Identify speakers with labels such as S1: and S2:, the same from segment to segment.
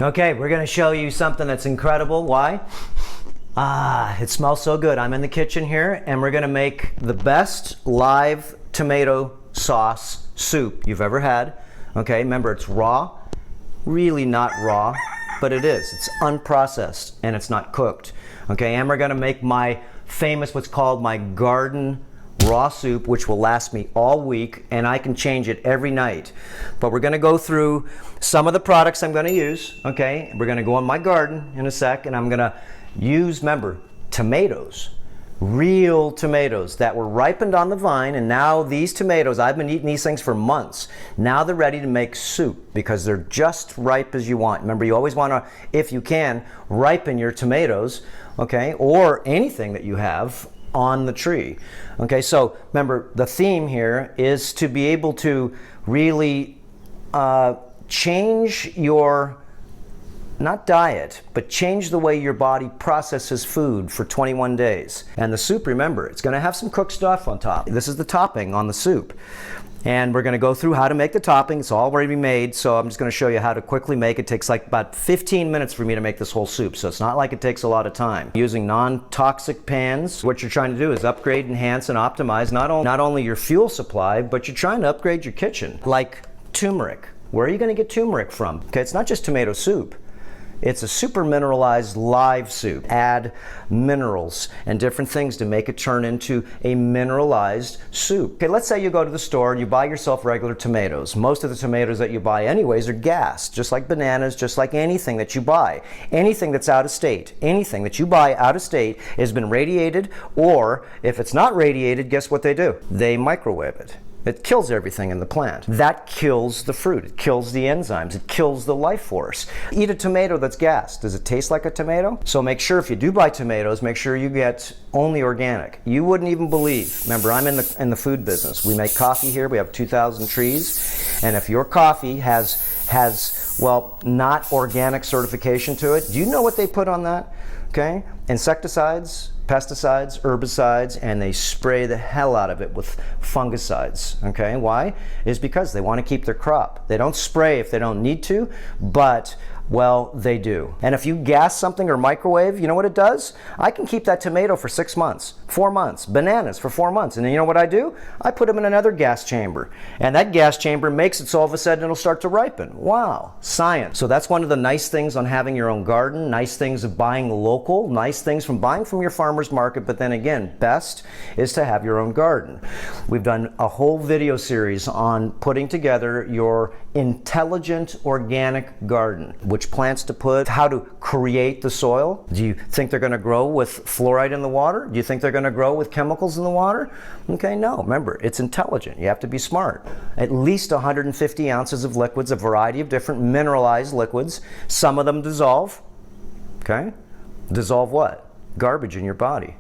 S1: Okay, we're gonna show you something that's incredible. Why? It smells so good. I'm in the kitchen here and we're gonna make the best live tomato sauce soup you've ever had. Okay, remember it's raw, really not raw, but it is. It's unprocessed and it's not cooked. Okay, and we're gonna make my famous, what's called my garden raw soup, which will last me all week, and I can change it every night. But we're gonna go through some of the products I'm gonna use, okay? We're gonna go in my garden in a sec, and I'm gonna use, remember, tomatoes, real tomatoes that were ripened on the vine, and now these tomatoes, I've been eating these things for months. Now they're ready to make soup because they're just ripe as you want. Remember, you always wanna, if you can, ripen your tomatoes, okay? Or anything that you have on the tree. Okay, so remember the theme here is to be able to really change your, not diet, but change the way your body processes food for 21 days. And the soup, remember, it's gonna have some cooked stuff on top. This is the topping on the soup. And we're gonna go through how to make the topping. It's all already made, so I'm just gonna show you how to quickly make it. It takes like about 15 minutes for me to make this whole soup, so it's not like it takes a lot of time. Using non-toxic pans, what you're trying to do is upgrade, enhance, and optimize not only your fuel supply, but you're trying to upgrade your kitchen. Like turmeric. Where are you gonna get turmeric from? Okay, it's not just tomato soup. It's a super mineralized live soup. Add minerals and different things to make it turn into a mineralized soup. Okay, let's say you go to the store and you buy yourself regular tomatoes. Most of the tomatoes that you buy anyways are gassed, just like bananas, just like anything that you buy. Anything that's out of state, anything that you buy out of state has been radiated, or if it's not radiated, guess what they do? They microwave it. It kills everything in the plant. That kills the fruit. It kills the enzymes. It kills the life force. Eat a tomato that's gassed. Does it taste like a tomato? So make sure if you do buy tomatoes, make sure you get only organic. You wouldn't even believe. Remember, I'm in the food business. We make coffee here. We have 2,000 trees. And if your coffee has well, not organic certification to it, do you know what they put on that? Okay? Insecticides, pesticides, herbicides, and they spray the hell out of it with fungicides. Okay, why? Is because they want to keep their crop. They don't spray if they don't need to, but well, they do. And if you gas something or microwave, you know what it does? I can keep that tomato for 6 months, 4 months, bananas for 4 months. And then you know what I do? I put them in another gas chamber. And that gas chamber makes it so all of a sudden it'll start to ripen. Wow, science. So that's one of the nice things on having your own garden, nice things of buying local, nice things from buying from your farmer's market. But then again, best is to have your own garden. We've done a whole video series on putting together your intelligent organic garden. Which plants to put, how to create the soil. Do you think they're going to grow with fluoride in the water? Do you think they're going to grow with chemicals in the water? Okay, no. Remember, it's intelligent. You have to be smart. At least 150 ounces of liquids, a variety of different mineralized liquids. Some of them dissolve. Okay? Dissolve what? Garbage in your body.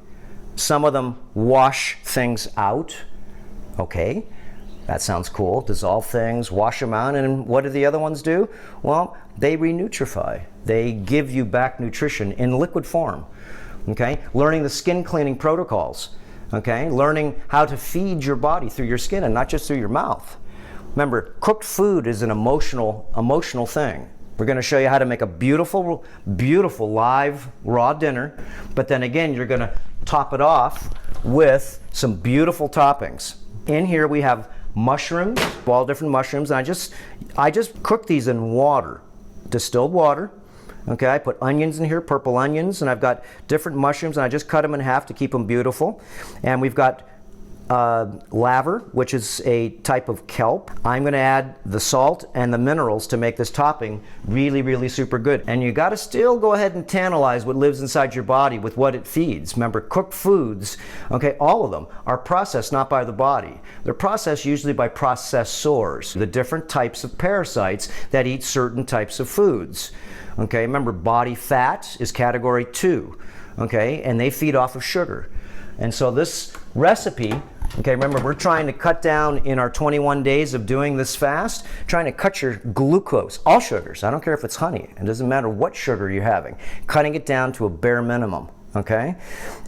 S1: Some of them wash things out. Okay? That sounds cool. Dissolve things, wash them out, and what do the other ones do? Well, they re-nutrify. They give you back nutrition in liquid form. Okay? Learning the skin cleaning protocols. Okay? Learning how to feed your body through your skin and not just through your mouth. Remember, cooked food is an emotional thing. We're going to show you how to make a beautiful, beautiful live raw dinner, but then again, you're going to top it off with some beautiful toppings. In here we have mushrooms, all different mushrooms, and I just cook these in water, distilled water. Okay, I put onions in here, purple onions, and I've got different mushrooms, and I just cut them in half to keep them beautiful. And we've got laver, which is a type of kelp. I'm going to add the salt and the minerals to make this topping really, really super good. And you got to still go ahead and tantalize what lives inside your body with what it feeds. Remember, cooked foods, okay, all of them are processed not by the body. They're processed usually by processors, the different types of parasites that eat certain types of foods. Okay, remember, body fat is category 2, okay, and they feed off of sugar. And so this recipe, okay, remember, we're trying to cut down in our 21 days of doing this fast, trying to cut your glucose, all sugars. I don't care if it's honey. It doesn't matter what sugar you're having. Cutting it down to a bare minimum. okay?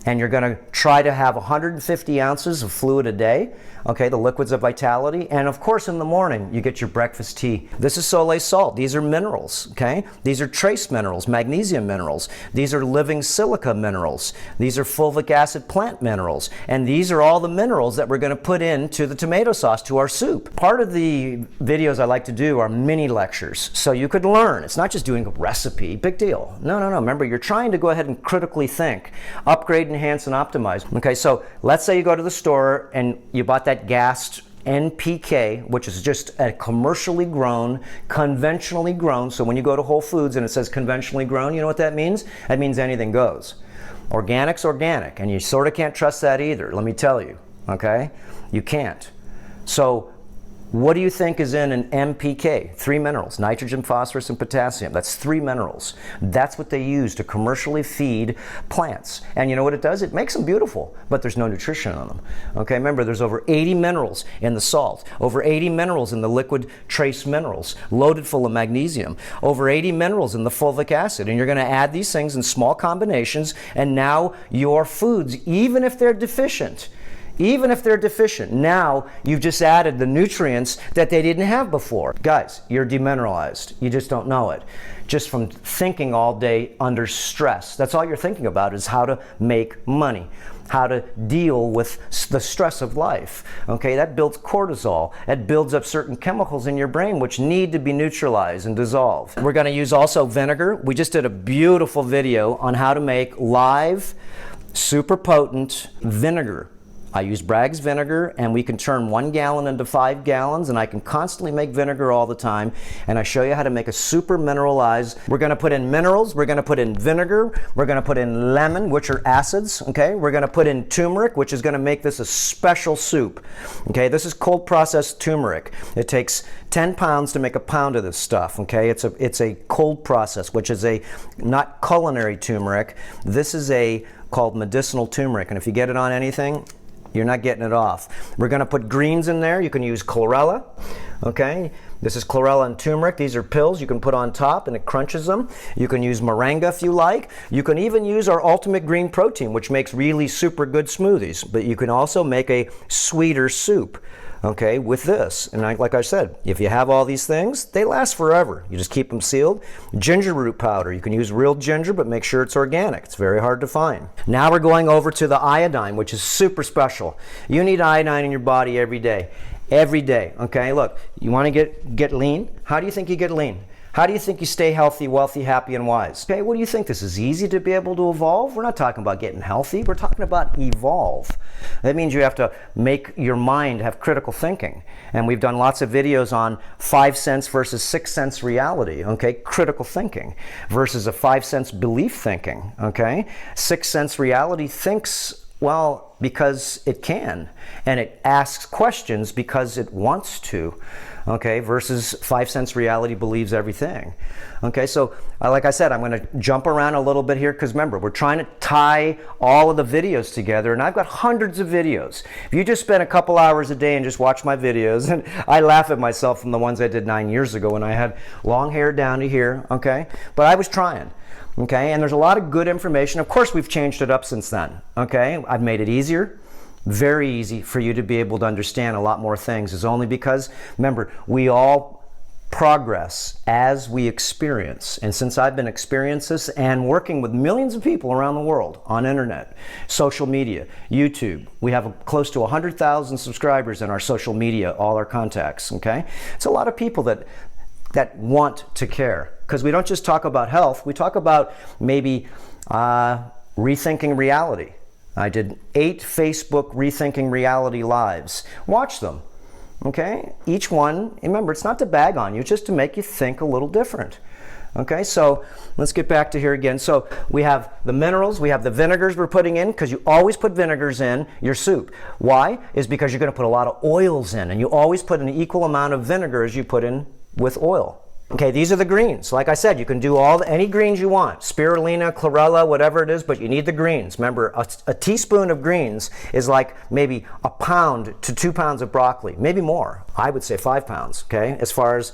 S1: And you're gonna try to have 150 ounces of fluid a day, okay, the liquids of vitality. And of course, in the morning, you get your breakfast tea. This is Soleil salt. These are minerals, okay? These are trace minerals, magnesium minerals. These are living silica minerals. These are fulvic acid plant minerals. And these are all the minerals that we're gonna put into the tomato sauce, to our soup. Part of the videos I like to do are mini lectures, so you could learn. It's not just doing a recipe, big deal. No. Remember, you're trying to go ahead and critically think, upgrade, enhance, and optimize. Okay, so let's say you go to the store and you bought that gassed NPK, which is just a commercially grown, conventionally grown. So when you go to Whole Foods and it says conventionally grown, you know what that means? That means anything goes. Organic's organic, and you sort of can't trust that either, let me tell you, okay? You can't. So what do you think is in an NPK? 3 minerals, nitrogen, phosphorus, and potassium. That's 3 minerals. That's what they use to commercially feed plants. And you know what it does? It makes them beautiful, but there's no nutrition in them. Okay, remember, there's over 80 minerals in the salt, over 80 minerals in the liquid trace minerals, loaded full of magnesium, over 80 minerals in the fulvic acid. And you're gonna add these things in small combinations, and now your foods, even if they're deficient, now you've just added the nutrients that they didn't have before. Guys, you're demineralized. You just don't know it. Just from thinking all day under stress. That's all you're thinking about, is how to make money, how to deal with the stress of life. Okay, that builds cortisol. It builds up certain chemicals in your brain which need to be neutralized and dissolved. We're gonna use also vinegar. We just did a beautiful video on how to make live, super potent vinegar. I use Bragg's vinegar, and we can turn 1 gallon into 5 gallons, and I can constantly make vinegar all the time. And I show you how to make a super mineralized. We're gonna put in minerals, we're gonna put in vinegar, we're gonna put in lemon, which are acids, okay? We're gonna put in turmeric, which is gonna make this a special soup. Okay, this is cold processed turmeric. It takes 10 pounds to make a pound of this stuff, okay? It's a cold process, which is a not culinary turmeric. This is a called medicinal turmeric, and if you get it on anything, you're not getting it off. We're gonna put greens in there. You can use chlorella, okay? This is chlorella and turmeric. These are pills you can put on top and it crunches them. You can use moringa if you like. You can even use our ultimate green protein, which makes really super good smoothies. But you can also make a sweeter soup, okay, with this. And like I said, if you have all these things, they last forever. You just keep them sealed. Ginger root powder. You can use real ginger, but make sure it's organic. It's very hard to find. Now we're going over to the iodine, which is super special. You need iodine in your body every day. Every day, okay? Look, you want to get lean? How do you think you get lean? How do you think you stay healthy, wealthy, happy, and wise? Okay, what do you think? This is easy to be able to evolve? We're not talking about getting healthy. We're talking about evolve. That means you have to make your mind have critical thinking. And we've done lots of videos on 5 cents versus 6 cents reality, okay? Critical thinking versus a 5 cents belief thinking, okay? 6 cents reality thinks, well, because it can, and it asks questions because it wants to, okay, versus 5 cents reality believes everything. Okay, so like I said, I'm going to jump around a little bit here because remember, we're trying to tie all of the videos together, and I've got hundreds of videos. If you just spend a couple hours a day and just watch my videos, and I laugh at myself from the ones I did 9 years ago when I had long hair down to here, okay, but I was trying. Okay, and there's a lot of good information. Of course, we've changed it up since then. Okay, I've made it easier, very easy for you to be able to understand a lot more things. Is only because, remember, we all progress as we experience. And since I've been experiencing this and working with millions of people around the world on internet, social media, YouTube, we have close to 100,000 subscribers in our social media, all our contacts. Okay, it's a lot of people that want to care. Because we don't just talk about health, we talk about maybe rethinking reality. I did 8 Facebook rethinking reality lives. Watch them, okay? Each one, remember, it's not to bag on you, it's just to make you think a little different. Okay, so let's get back to here again. So we have the minerals, we have the vinegars we're putting in, because you always put vinegars in your soup. Why? Is because you're going to put a lot of oils in, and you always put an equal amount of vinegar as you put in with oil. Okay, these are the greens. Like I said, you can do any greens you want. Spirulina, chlorella, whatever it is, but you need the greens. Remember, a teaspoon of greens is like maybe 1 pound to 2 pounds of broccoli, maybe more. I would say 5 pounds, okay, as far as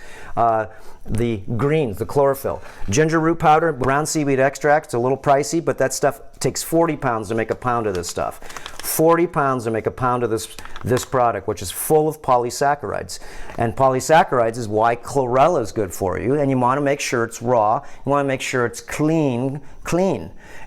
S1: the greens, the chlorophyll. Ginger root powder, brown seaweed extract, it's a little pricey, but that stuff takes 40 pounds to make a pound of this stuff. 40 pounds to make a pound of this product, which is full of polysaccharides. And polysaccharides is why chlorella is good for you, and you want to make sure it's raw. You want to make sure it's clean,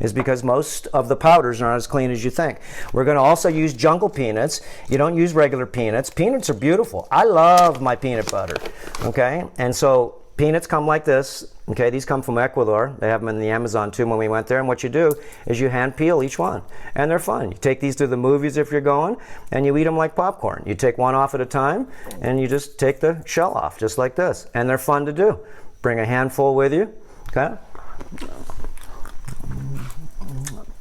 S1: is because most of the powders are not as clean as you think. We're going to also use jungle peanuts. You don't use regular peanuts. Peanuts are beautiful. I love my peanut butter, okay? And so peanuts come like this, okay? These come from Ecuador. They have them in the Amazon too when we went there. And what you do is you hand peel each one, and they're fun. You take these to the movies if you're going, and you eat them like popcorn. You take one off at a time, and you just take the shell off, just like this. And they're fun to do. Bring a handful with you, okay?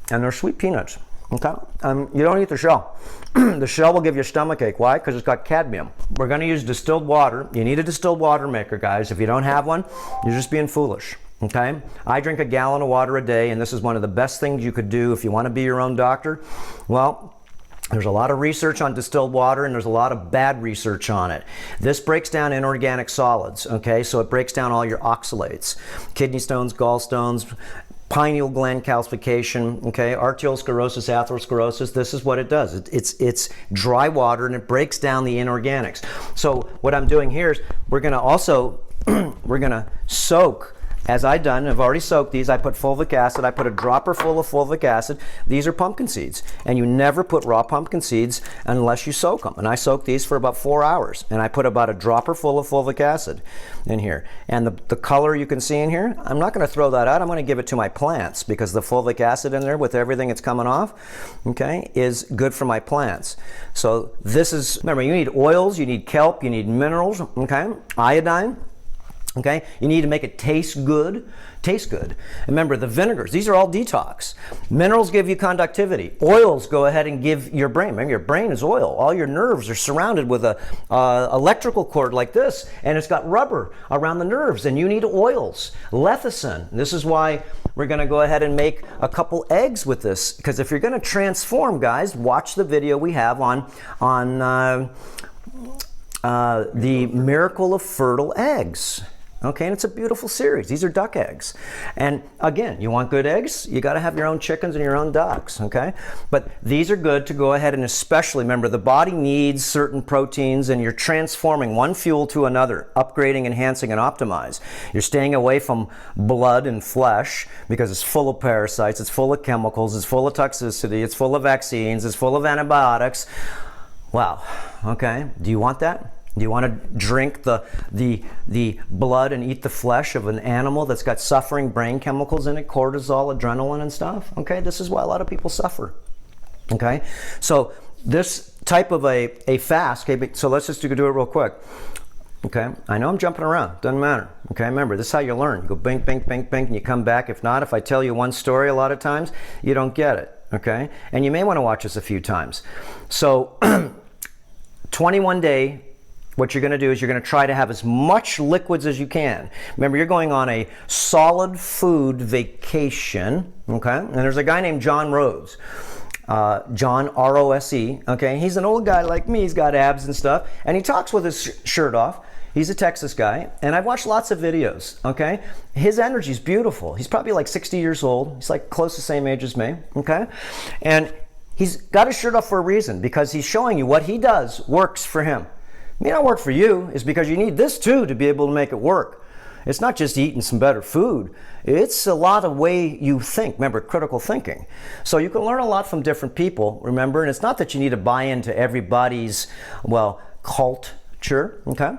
S1: And they're sweet peanuts, okay? You don't eat the shell. The shell will give you a stomach ache. Why? Because it's got cadmium. We're going to use distilled water. You need a distilled water maker, guys. If you don't have one, you're just being foolish, okay? I drink a gallon of water a day, and this is one of the best things you could do if you want to be your own doctor. Well, there's a lot of research on distilled water, and there's a lot of bad research on it. This breaks down inorganic solids, okay? So it breaks down all your oxalates, kidney stones, gallstones, pineal gland calcification, okay, arteriosclerosis, atherosclerosis. This is what it does. It's dry water, and it breaks down the inorganics. So what I'm doing here is we're going to also we're going to soak. As I've already soaked these. I put fulvic acid. I put a dropper full of fulvic acid. These are pumpkin seeds, and you never put raw pumpkin seeds unless you soak them. And I soak these for about 4 hours, and I put about a dropper full of fulvic acid in here. And the color you can see in here, I'm not going to throw that out. I'm going to give it to my plants, because the fulvic acid in there with everything that's coming off, okay, is good for my plants. So this is, remember, you need oils, you need kelp, you need minerals, okay, iodine. Okay, you need to make it taste good. Remember, the vinegars, these are all detox. Minerals give you conductivity. Oils go ahead and give your brain. Remember, your brain is oil. All your nerves are surrounded with a electrical cord like this, and it's got rubber around the nerves, and you need oils. Lecithin. This is why we're going to go ahead and make a couple eggs with this, because if you're going to transform, guys, watch the video we have on the miracle of fertile eggs. Okay, and it's a beautiful series. These are duck eggs. And again, you want good eggs, you got to have your own chickens and your own ducks, okay? But these are good to go ahead and especially, remember, the body needs certain proteins, and you're transforming one fuel to another, upgrading, enhancing, and optimize. You're staying away from blood and flesh because it's full of parasites, it's full of chemicals, it's full of toxicity, it's full of vaccines, it's full of antibiotics. Wow, okay, do you want that? Do you want to drink the blood and eat the flesh of an animal that's got suffering brain chemicals in it, cortisol, adrenaline, and stuff? Okay, this is why a lot of people suffer. Okay, so this type of a fast, okay, so let's just do it real quick. Okay, I know I'm jumping around, doesn't matter. Okay, remember, this is how you learn. You go bink, bink, bink, bink, and you come back. If not, if I tell you one story a lot of times, you don't get it, okay? And you may want to watch this a few times. So, 21-day, what you're going to do is you're going to try to have as much liquids as you can. Remember, you're going on a solid food vacation, okay? And there's a guy named John Rose. John, R-O-S-E, okay? He's an old guy like me. He's got abs and stuff, and he talks with his shirt off. He's a Texas guy, and I've watched lots of videos, okay? His energy's beautiful. He's probably like 60 years old. He's like close to the same age as me, okay? And he's got his shirt off for a reason, because he's showing you what he does works for him. It may not work for you, is because you need this too to be able to make it work. It's not just eating some better food. It's a lot of way you think. Remember, critical thinking. So you can learn a lot from different people, remember, and it's not that you need to buy into everybody's, well, culture, okay?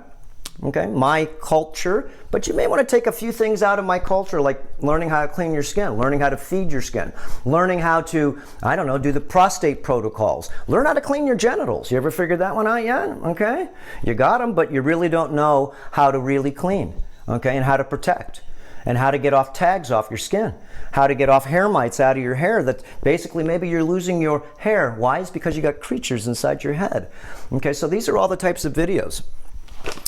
S1: Okay, my culture, but you may want to take a few things out of my culture, like learning how to clean your skin, learning how to feed your skin, learning how to, I don't know, do the prostate protocols, learn how to clean your genitals. You ever figured that one out yet? Okay, you got them, but you really don't know how to really clean, okay, and how to protect, and how to get off tags off your skin, how to get off hair mites out of your hair that basically maybe you're losing your hair. Why? It's because you got creatures inside your head. Okay, so these are all the types of videos.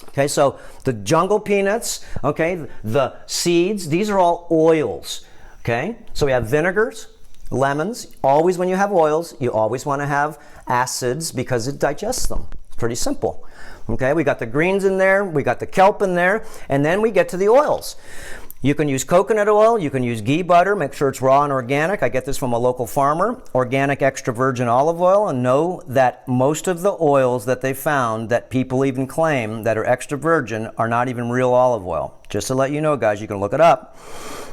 S1: Okay, so the jungle peanuts, okay, the seeds, these are all oils, okay? So we have vinegars, lemons. Always when you have oils, you always want to have acids because it digests them. It's pretty simple. Okay, we got the greens in there, we got the kelp in there, and then we get to the oils. You can use coconut oil, you can use ghee butter, make sure it's raw and organic. I get this from a local farmer. Organic extra virgin olive oil, and know that most of the oils that they found that people even claim that are extra virgin are not even real olive oil. Just to let you know, guys, you can look it up.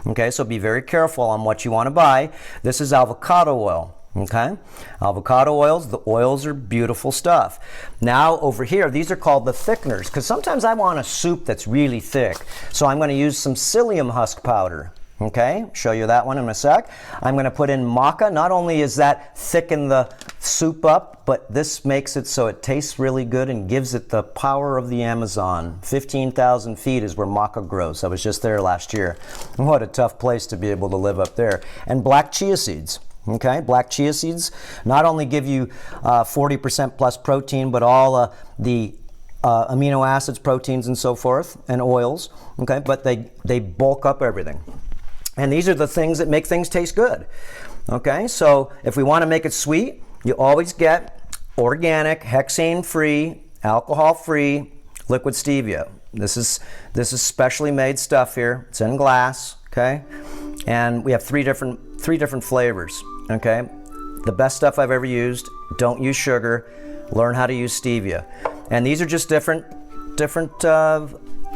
S1: Okay, so be very careful on what you want to buy. This is avocado oil. Okay, avocado oils, the oils are beautiful stuff. Now over here, these are called the thickeners, because sometimes I want a soup that's really thick. So I'm going to use some psyllium husk powder. Okay, show you that one in a sec. I'm going to put in maca. Not only is that thicken the soup up, but this makes it so it tastes really good and gives it the power of the Amazon. 15,000 feet is where maca grows. I was just there last year. What a tough place to be able to live up there. And black chia seeds. Okay, black chia seeds not only give you 40% plus protein, but all the amino acids, proteins, and so forth, and oils. Okay, but they bulk up everything. And these are the things that make things taste good. Okay, so if we want to make it sweet, you always get organic, hexane-free, alcohol-free liquid stevia. This is specially made stuff here. It's in glass. Okay, and we have three different flavors. Okay, the best stuff I've ever used. Don't use sugar. Learn how to use stevia. And these are just different.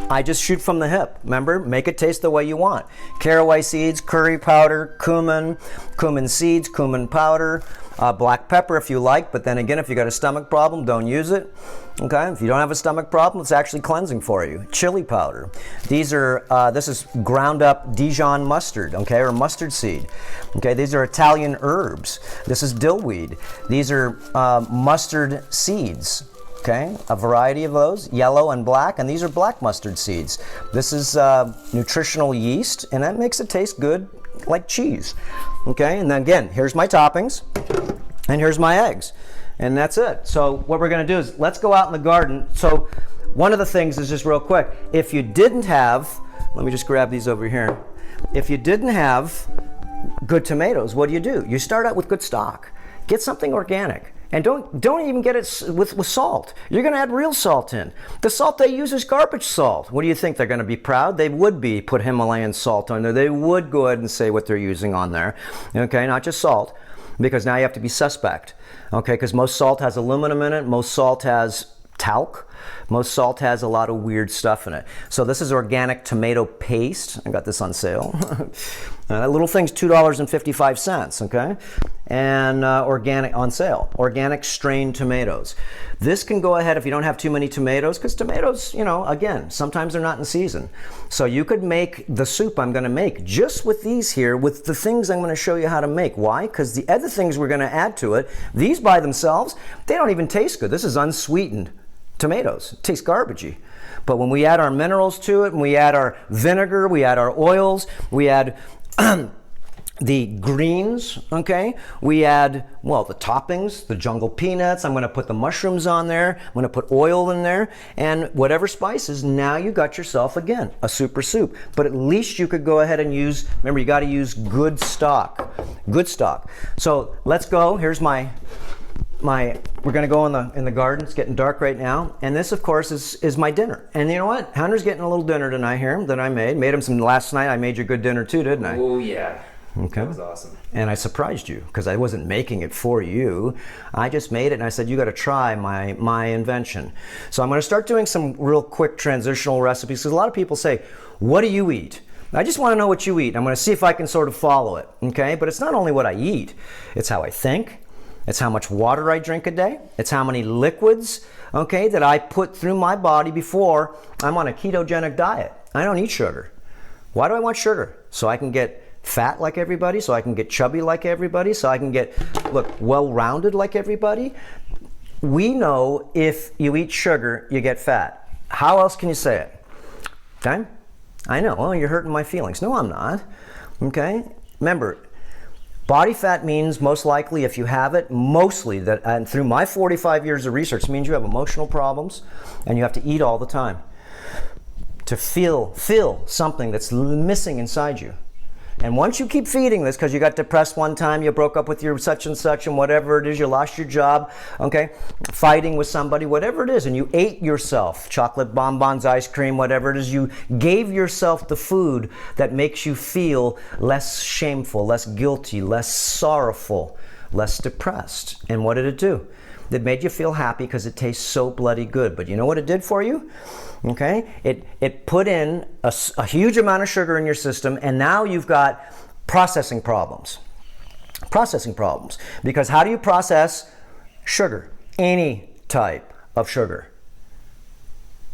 S1: I just shoot from the hip. Remember, make it taste the way you want. Caraway seeds, curry powder, cumin seeds, cumin powder, black pepper if you like. But then again, if you got a stomach problem, don't use it. Okay, if you don't have a stomach problem, it's actually cleansing for you. Chili powder. These are, this is ground up Dijon mustard, okay, or mustard seed. Okay, these are Italian herbs. This is dillweed. These are mustard seeds. Okay, a variety of those, yellow and black, and these are black mustard seeds. This is nutritional yeast, and that makes it taste good like cheese. Okay, and then again, here's my toppings, and here's my eggs. And that's it. So what we're going to do is let's go out in the garden. So one of the things is just real quick. If you didn't have, let me just grab these over here. If you didn't have good tomatoes, what do? You start out with good stock. Get something organic. And don't even get it with salt. You're going to add real salt in. The salt they use is garbage salt. What do you think? They're going to be proud? They would be. Put Himalayan salt on there. They would go ahead and say what they're using on there. Okay, not just salt. Because now you have to be suspect. Okay, because most salt has aluminum in it. Most salt has talc. Most salt has a lot of weird stuff in it. So this is organic tomato paste. I got this on sale. That little thing's $2.55, okay? And organic on sale. Organic strained tomatoes. This can go ahead if you don't have too many tomatoes, because tomatoes, you know, again, sometimes they're not in season. So you could make the soup I'm going to make just with these here, with the things I'm going to show you how to make. Why? Because the other things we're going to add to it, these by themselves, they don't even taste good. This is unsweetened tomatoes. It tastes garbagey. But when we add our minerals to it, and we add our vinegar, we add our oils, we add the greens, okay? We add, well, the toppings, the jungle peanuts. I'm going to put the mushrooms on there. I'm going to put oil in there and whatever spices. Now you got yourself, again, a super soup. But at least you could go ahead and use, remember, you got to use good stock. Good stock. So let's go. Here's we're going to go in the garden. It's getting dark right now. And this, of course, is my dinner. And you know what? Hunter's getting a little dinner tonight here that I made. Made him some last night. I made you good dinner too, didn't I?
S2: Oh, yeah.
S1: Okay.
S2: That was awesome.
S1: And I surprised you because I wasn't making it for you. I just made it and I said, you got to try my invention. So I'm going to start doing some real quick transitional recipes because a lot of people say, what do you eat? I just want to know what you eat. I'm going to see if I can sort of follow it. Okay. But it's not only what I eat, it's how I think. It's how much water I drink a day. It's how many liquids, okay, that I put through my body before I'm on a ketogenic diet. I don't eat sugar. Why do I want sugar? So I can get fat like everybody, so I can get chubby like everybody, so I can get, look, well-rounded like everybody. We know if you eat sugar, you get fat. How else can you say it? Okay? I know, well, you're hurting my feelings. No, I'm not. Okay? Remember, body fat means most likely, if you have it, mostly that, and through my 45 years of research, means you have emotional problems and you have to eat all the time to feel something that's missing inside you. And once you keep feeding this, because you got depressed one time, you broke up with your such and such, and whatever it is, you lost your job, okay, fighting with somebody, whatever it is, and you ate yourself, chocolate bonbons, ice cream, whatever it is, you gave yourself the food that makes you feel less shameful, less guilty, less sorrowful, less depressed. And what did it do? It made you feel happy because it tastes so bloody good. But you know what it did for you? Okay, it put in a huge amount of sugar in your system, and now you've got processing problems. Processing problems. Because how do you process sugar? Any type of sugar.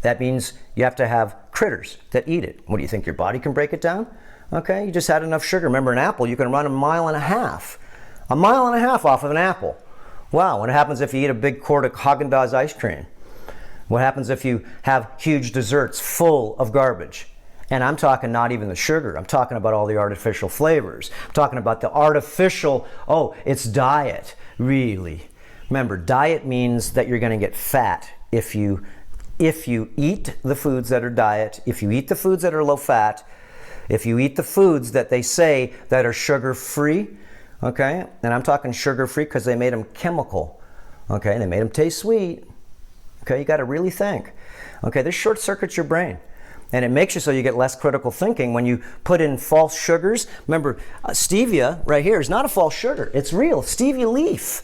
S1: That means you have to have critters that eat it. What do you think, your body can break it down? Okay, you just had enough sugar. Remember, an apple, you can run 1.5 miles. 1.5 miles off of an apple. Wow, what happens if you eat a big quart of Haagen-Dazs ice cream? What happens if you have huge desserts full of garbage? And I'm talking not even the sugar. I'm talking about all the artificial flavors. I'm talking about the artificial, oh, it's diet. Really? Remember, diet means that you're going to get fat if you eat the foods that are diet, if you eat the foods that are low fat, if you eat the foods that they say that are sugar-free, okay? And I'm talking sugar-free because they made them chemical, okay? They made them taste sweet. Okay, you got to really think. Okay, this short circuits your brain. And it makes you so you get less critical thinking when you put in false sugars. Remember, stevia right here is not a false sugar. It's real, stevia leaf.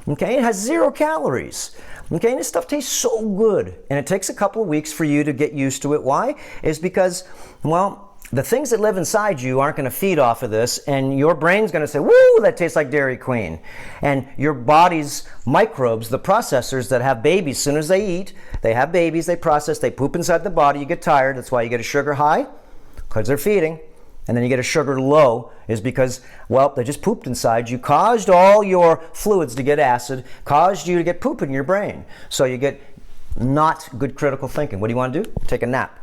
S1: Okay, it has 0 calories. Okay, and this stuff tastes so good. And it takes a couple of weeks for you to get used to it. Why? Is because, well, the things that live inside you aren't going to feed off of this, and your brain's going to say, woo, that tastes like Dairy Queen. And your body's microbes, the processors that have babies, as soon as they eat, they have babies, they process, they poop inside the body, you get tired. That's why you get a sugar high, because they're feeding. And then you get a sugar low, is because, well, they just pooped inside you, caused all your fluids to get acid, caused you to get poop in your brain. So you get not good critical thinking. What do you want to do? Take a nap.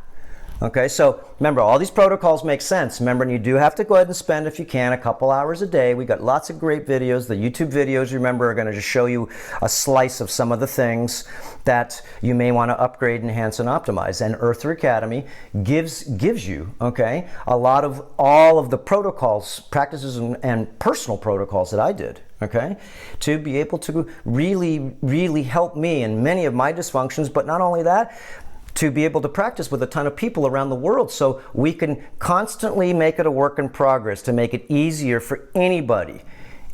S1: Okay, so remember, all these protocols make sense. Remember, you do have to go ahead and spend, if you can, a couple hours a day. We got lots of great videos. The YouTube videos, remember, are going to just show you a slice of some of the things that you may want to upgrade, enhance, and optimize. And Earther Academy gives you, okay, a lot of all of the protocols, practices, and personal protocols that I did. Okay, to be able to really, really help me in many of my dysfunctions, but not only that, to be able to practice with a ton of people around the world so we can constantly make it a work in progress to make it easier for anybody,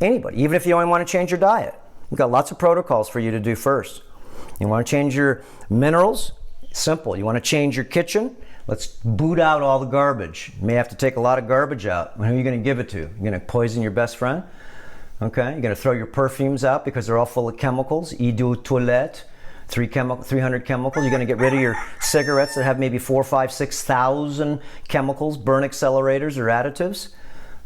S1: even if you only want to change your diet. We've got lots of protocols for you to do first. You want to change your minerals? Simple. You want to change your kitchen? Let's boot out all the garbage. You may have to take a lot of garbage out. Who are you going to give it to? You're going to poison your best friend? Okay, you're going to throw your perfumes out because they're all full of chemicals. Eau de toilette. 300 chemicals. You're going to get rid of your cigarettes that have maybe 4,000, 5,000, 6,000 chemicals, burn accelerators or additives.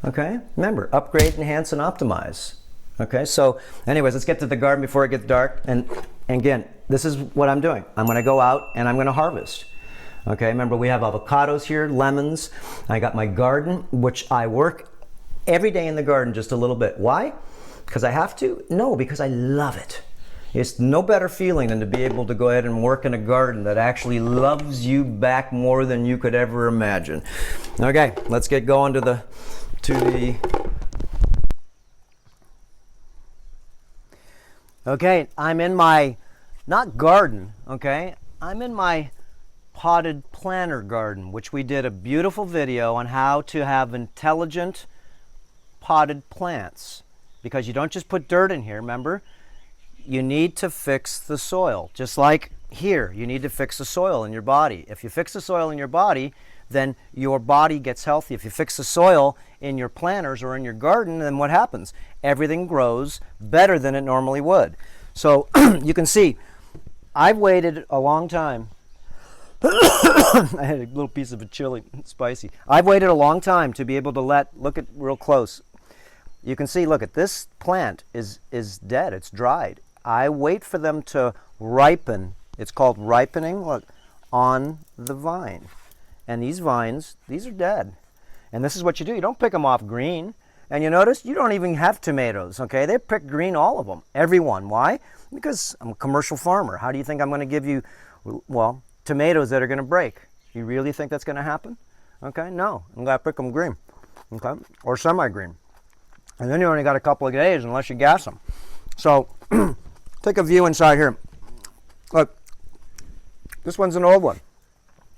S1: Okay, remember, upgrade, enhance, and optimize. Okay, so anyways, let's get to the garden before it gets dark. And again, this is what I'm doing. I'm going to go out and I'm going to harvest. Okay, remember, we have avocados here, lemons. I got my garden, which I work every day in the garden just a little bit. Why? Because I have to? No, because I love it. It's no better feeling than to be able to go ahead and work in a garden that actually loves you back more than you could ever imagine. Okay, let's get going to the Okay, I'm in my, not garden, okay? I'm in my potted planter garden, which we did a beautiful video on how to have intelligent potted plants. Because you don't just put dirt in here, remember? You need to fix the soil. Just like here, you need to fix the soil in your body. If you fix the soil in your body, then your body gets healthy. If you fix the soil in your planters or in your garden, then what happens? Everything grows better than it normally would. So you can see, I've waited a long time. I had a little piece of a chili, spicy. I've waited a long time to be able to look at real close. You can see, look at this plant is dead, it's dried. I wait for them to ripen. It's called ripening, look, on the vine. And these vines, these are dead. And this is what you do. You don't pick them off green. And you notice you don't even have tomatoes, okay? They pick green, all of them, everyone. Why? Because I'm a commercial farmer. How do you think I'm going to give you, well, tomatoes that are going to break? You really think that's going to happen? Okay, no. I'm going to pick them green. okay, or semi-green. And then you only got a couple of days unless you gas them. So take a view inside here. Look, this one's an old one.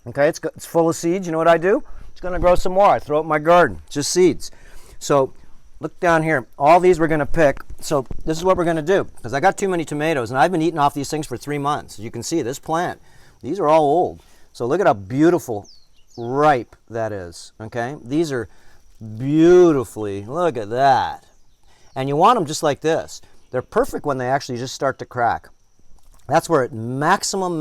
S1: Okay, it's full of seeds. You know what I do? It's going to grow some more. I throw it in my garden, just seeds. So look down here. All these we're going to pick. So this is what we're going to do, because I got too many tomatoes, and I've been eating off these things for 3 months. As you can see, this plant, these are all old. So look at how beautiful ripe that is. Okay, these are beautifully, look at that. And you want them just like this. They're perfect when they actually just start to crack. That's where at maximum.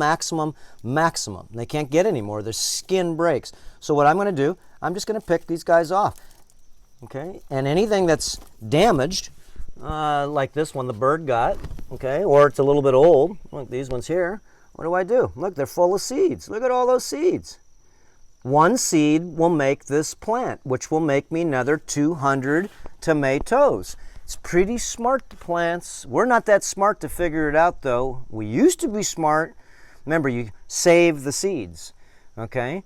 S1: They can't get any more. Their skin breaks. So what I'm going to do, I'm just going to pick these guys off. Okay, and anything that's damaged, like this one the bird got, okay, or it's a little bit old, like these ones here, what do? Look, they're full of seeds. Look at all those seeds. One seed will make this plant, which will make me another 200 tomatoes. It's pretty smart, the plants. We're not that smart to figure it out, though. We used to be smart. Remember, you save the seeds, okay?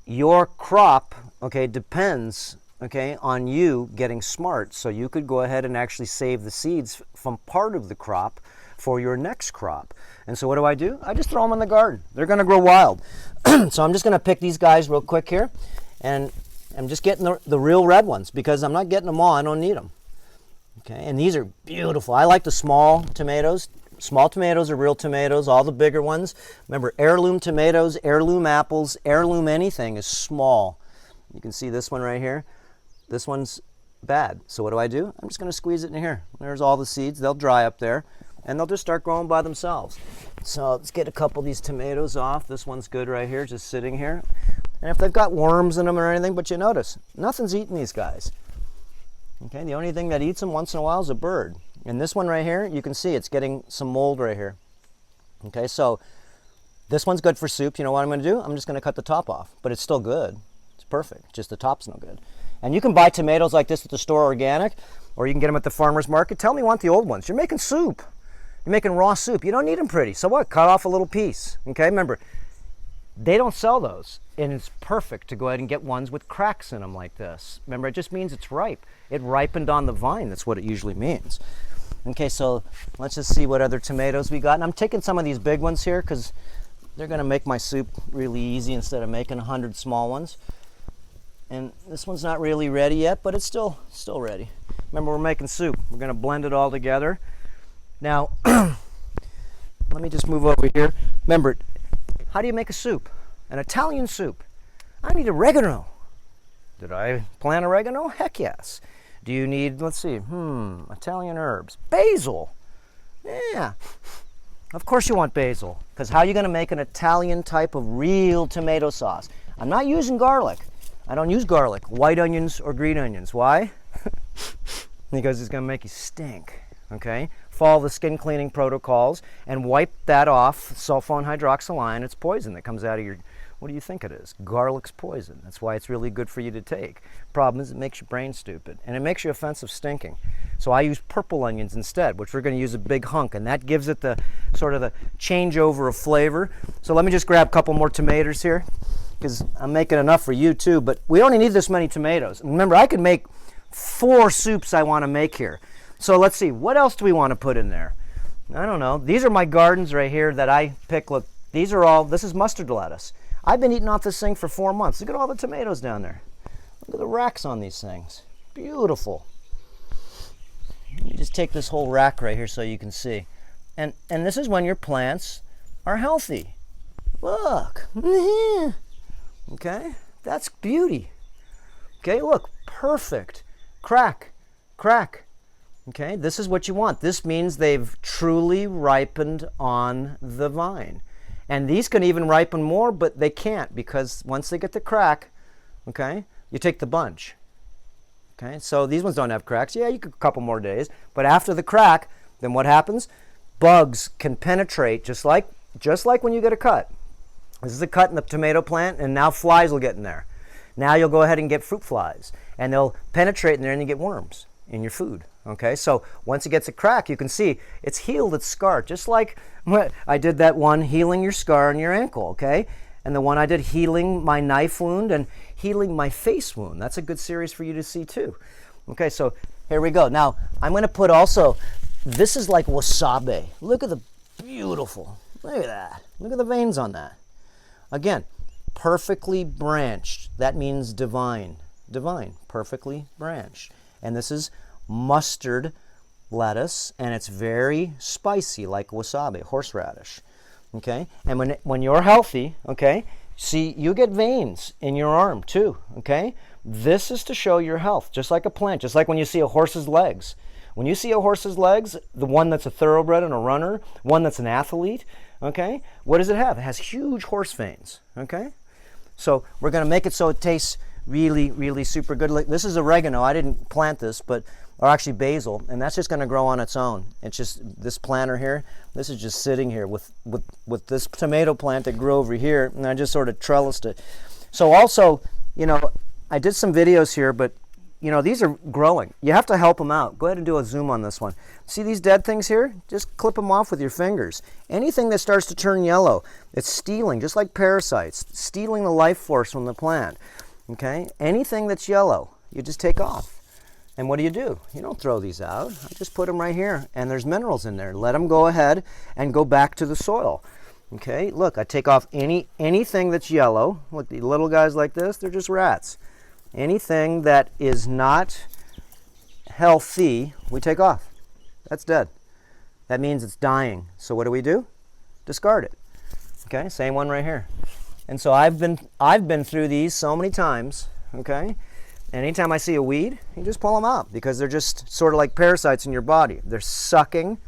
S1: Your crop, okay, depends, okay, on you getting smart. So you could go ahead and actually save the seeds from part of the crop for your next crop. And so what do? I just throw them in the garden. They're going to grow wild. So I'm just going to pick these guys real quick here. And I'm just getting the real red ones, because I'm not getting them all. I don't need them. Okay, and these are beautiful. I like the small tomatoes. Small tomatoes are real tomatoes. All the bigger ones, remember, heirloom tomatoes, heirloom apples, heirloom anything is small. You can see this one right here. This one's bad. So what do? I'm just going to squeeze it in here. There's all the seeds. They'll dry up there, and they'll just start growing by themselves. So let's get a couple of these tomatoes off. This one's good right here, just sitting here. And if they've got worms in them or anything, but you notice, nothing's eating these guys. Okay, the only thing that eats them once in a while is a bird. And this one right here, you can see it's getting some mold right here. Okay, so this one's good for soup. You know what I'm going to do? I'm just going to cut the top off, but it's still good. It's perfect, just the top's no good. And you can buy tomatoes like this at the store organic, or you can get them at the farmer's market. Tell me you want the old ones. You're making soup. You're making raw soup. You don't need them pretty. So what? Cut off a little piece. Okay, remember, they don't sell those, and it's perfect to go ahead and get ones with cracks in them like this. Remember, it just means it's ripe. It ripened on the vine. That's what it usually means. Okay, so let's just see what other tomatoes we got. And I'm taking some of these big ones here because they're going to make my soup really easy instead of making 100 small ones. And this one's not really ready yet, but it's still ready. Remember, we're making soup. We're going to blend it all together. Now, let me just move over here. Remember, how do you make a soup? An Italian soup. I need oregano. Did I plant oregano? Heck yes. Do you need, let's see, Italian herbs. Basil. Yeah. Of course you want basil, because how are you going to make an Italian type of real tomato sauce? I'm not using garlic. I don't use garlic, white onions or green onions. Why? Because it's going to make you stink, okay? Follow the skin cleaning protocols and wipe that off. Sulfone hydroxyline, it's poison that comes out of your, what do you think it is? Garlic's poison. That's why it's really good for you to take. Problem is it makes your brain stupid, and it makes you offensive stinking. So I use purple onions instead, which we're going to use a big hunk, and that gives it the sort of the changeover of flavor. So let me just grab a couple more tomatoes here, because I'm making enough for you too, but we only need this many tomatoes. And remember, I could make 4 soups I want to make here. So let's see, what else do we want to put in there? I don't know. These are my gardens right here that I pick. Look, these are all, this is mustard lettuce. I've been eating off this thing for 4 months. Look at all the tomatoes down there. Look at the racks on these things. Beautiful. Let me just take this whole rack right here so you can see. And this is when your plants are healthy. Look. Okay, that's beauty. Okay, look, perfect. Crack, crack. Okay, this is what you want. This means they've truly ripened on the vine. And these can even ripen more, but they can't, because once they get the crack, okay, you take the bunch. Okay, so these ones don't have cracks. Yeah, you could a couple more days, but after the crack, then what happens? Bugs can penetrate just like when you get a cut. This is a cut in the tomato plant, and now flies will get in there. Now you'll go ahead and get fruit flies, and they'll penetrate in there, and you get worms in your food. Okay, so once it gets a crack, you can see it's healed its scar, just like I did that one healing your scar on your ankle. Okay, and the one I did healing my knife wound and healing my face wound. That's a good series for you to see too. Okay, so here we go. Now, I'm going to put also, this is like wasabi. Look at the beautiful, look at that. Look at the veins on that. Again, perfectly branched. That means divine. Divine, perfectly branched. And this is mustard lettuce, and it's very spicy like wasabi, horseradish. Okay, and when you're healthy, okay, see, you get veins in your arm too. Okay, this is to show your health, just like a plant, just like when you see a horse's legs. When you see a horse's legs, the one that's a thoroughbred and a runner, one that's an athlete, okay, what does it have? It has huge horse veins. Okay, so we're going to make it so it tastes really, really super good. This is oregano. I didn't plant this, or actually basil, and that's just going to grow on its own. It's just this planter here. This is just sitting here with this tomato plant that grew over here, and I just sort of trellised it. So also, you know, I did some videos here, but you know, these are growing. You have to help them out. Go ahead and do a zoom on this one. See these dead things here? Just clip them off with your fingers. Anything that starts to turn yellow, it's stealing, just like parasites, stealing the life force from the plant. Okay? Anything that's yellow, you just take off. And what do? You don't throw these out. I just put them right here, and there's minerals in there. Let them go ahead and go back to the soil. Okay? Look, I take off anything that's yellow. Look, the little guys like this, they're just rats. Anything that is not healthy, we take off. That's dead. That means it's dying. So what do? Discard it. Okay, same one right here. And so I've been through these so many times. Okay, and anytime I see a weed, you just pull them out because they're just sort of like parasites in your body. They're sucking.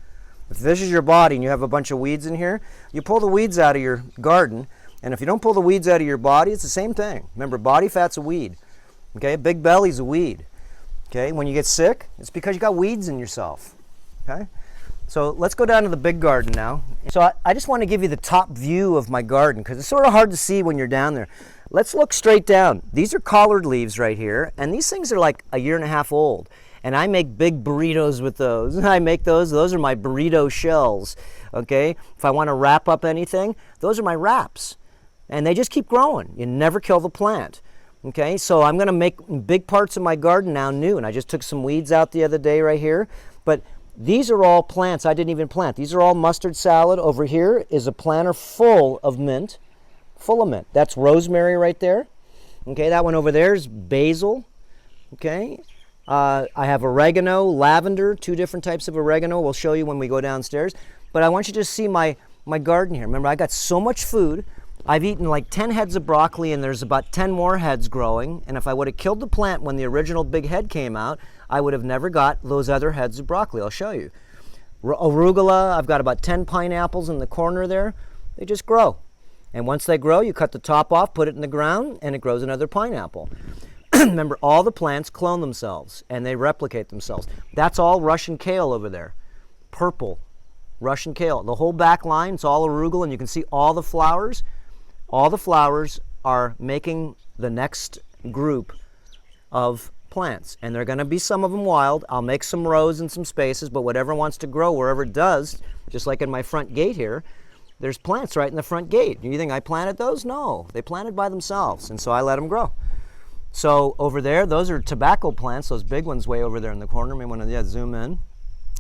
S1: If this is your body and you have a bunch of weeds in here, you pull the weeds out of your garden. And if you don't pull the weeds out of your body, it's the same thing. Remember, body fat's a weed. Okay, big belly's a weed. Okay, when you get sick, it's because you got weeds in yourself. Okay, so let's go down to the big garden now. So I just want to give you the top view of my garden because it's sort of hard to see when you're down there. Let's look straight down. These are collard leaves right here, and these things are like a year and a half old. And I make big burritos with those. I make those are my burrito shells. Okay, if I want to wrap up anything, those are my wraps. And they just keep growing. You never kill the plant. Okay, so I'm going to make big parts of my garden now new, and I just took some weeds out the other day right here. But these are all plants I didn't even plant. These are all mustard salad. Over here is a planter full of mint, That's rosemary right there. Okay, that one over there is basil. Okay, I have oregano, lavender, 2 different types of oregano. We'll show you when we go downstairs. But I want you to see my garden here. Remember, I got so much food. I've eaten like 10 heads of broccoli, and there's about 10 more heads growing. And if I would have killed the plant when the original big head came out, I would have never got those other heads of broccoli. I'll show you. Arugula, I've got about 10 pineapples in the corner there. They just grow. And once they grow, you cut the top off, put it in the ground, and it grows another pineapple. Remember, all the plants clone themselves, and they replicate themselves. That's all Russian kale over there. Purple Russian kale. The whole back line, it's all arugula, and you can see all the flowers. All the flowers are making the next group of plants, and there are going to be some of them wild. I'll make some rows and some spaces, but whatever wants to grow, wherever it does, just like in my front gate here, there's plants right in the front gate. You think I planted those? No, they planted by themselves, and so I let them grow. So over there, those are tobacco plants, those big ones way over there in the corner. Maybe want to zoom in.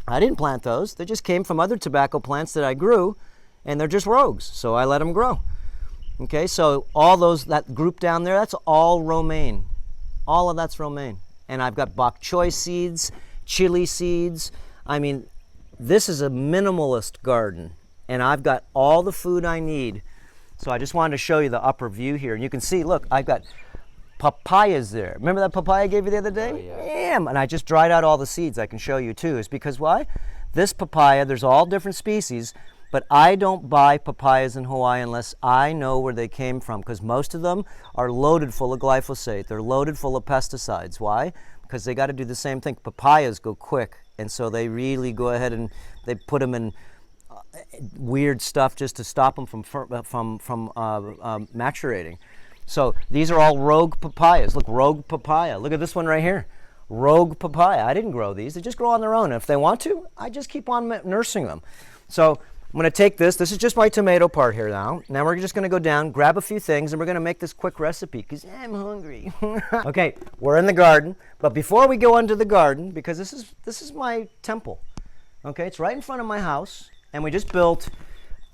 S1: I didn't plant those. They just came from other tobacco plants that I grew, and they're just rogues, so I let them grow. Okay, so all those, that group down there, that's all romaine. All of that's romaine. And I've got bok choy seeds, chili seeds. I mean, this is a minimalist garden, and I've got all the food I need. So I just wanted to show you the upper view here. And you can see, look, I've got papayas there. Remember that papaya I gave you the other day?
S2: Oh, yeah.
S1: Damn, and I just dried out all the seeds. I can show you too. It's because why? This papaya, there's all different species, but I don't buy papayas in Hawaii unless I know where they came from, because most of them are loaded full of glyphosate. They're loaded full of pesticides. Why? Because they got to do the same thing. Papayas go quick, and so they really go ahead and they put them in weird stuff just to stop them from maturating. So these are all rogue papayas. Look, rogue papaya. Look at this one right here. Rogue papaya. I didn't grow these. They just grow on their own. And if they want to, I just keep on nursing them. So I'm going to take this. This is just my tomato part here now. Now we're just going to go down, grab a few things, and we're going to make this quick recipe because I'm hungry. Okay, we're in the garden. But before we go into the garden, because this is my temple. Okay, it's right in front of my house. And we just built,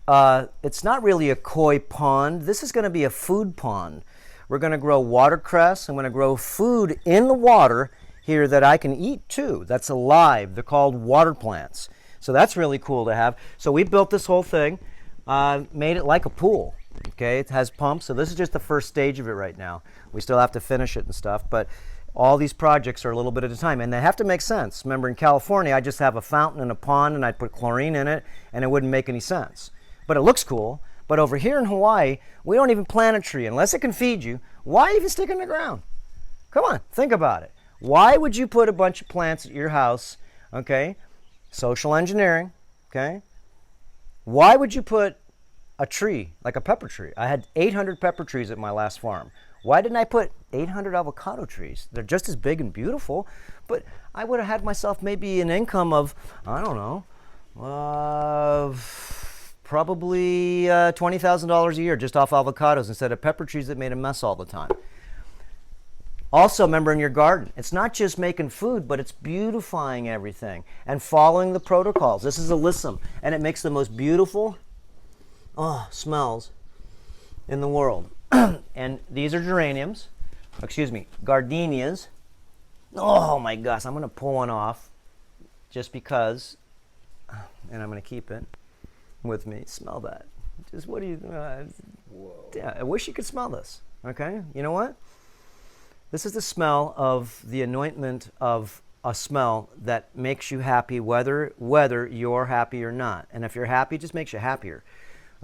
S1: it's not really a koi pond. This is going to be a food pond. We're going to grow watercress. I'm going to grow food in the water here that I can eat too. That's alive. They're called water plants. So that's really cool to have. So we built this whole thing, made it like a pool. Okay, it has pumps. So this is just the first stage of it right now. We still have to finish it and stuff, but all these projects are a little bit at a time, and they have to make sense. Remember, in California, I just have a fountain and a pond, and I'd put chlorine in it, and it wouldn't make any sense. But it looks cool. But over here in Hawaii, we don't even plant a tree unless it can feed you. Why even stick it in the ground? Come on, think about it. Why would you put a bunch of plants at your house, okay? Social engineering, okay? Why would you put a tree, like a pepper tree? I had 800 pepper trees at my last farm. Why didn't I put 800 avocado trees? They're just as big and beautiful, but I would have had myself maybe an income of, I don't know, probably $20,000 a year just off avocados instead of pepper trees that made a mess all the time. Also, remember in your garden, it's not just making food, but it's beautifying everything and following the protocols. This is alyssum, and it makes the most beautiful smells in the world. And these are geraniums, gardenias. Oh my gosh, I'm going to pull one off just because, and I'm going to keep it with me. Smell that. Just what do you, yeah, I wish you could smell this, okay? You know what? This is the smell of the anointment of a smell that makes you happy whether you're happy or not. And if you're happy, it just makes you happier.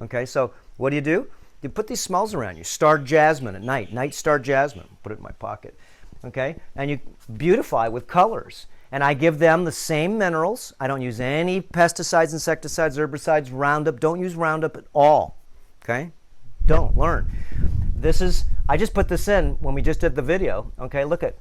S1: Okay, so what do? You put these smells around you. Star jasmine at night, night star jasmine. Put it in my pocket. Okay, and you beautify with colors. And I give them the same minerals. I don't use any pesticides, insecticides, herbicides, Roundup. Don't use Roundup at all. Okay, don't. Learn. This is, I just put this in when we just did the video. Okay, look at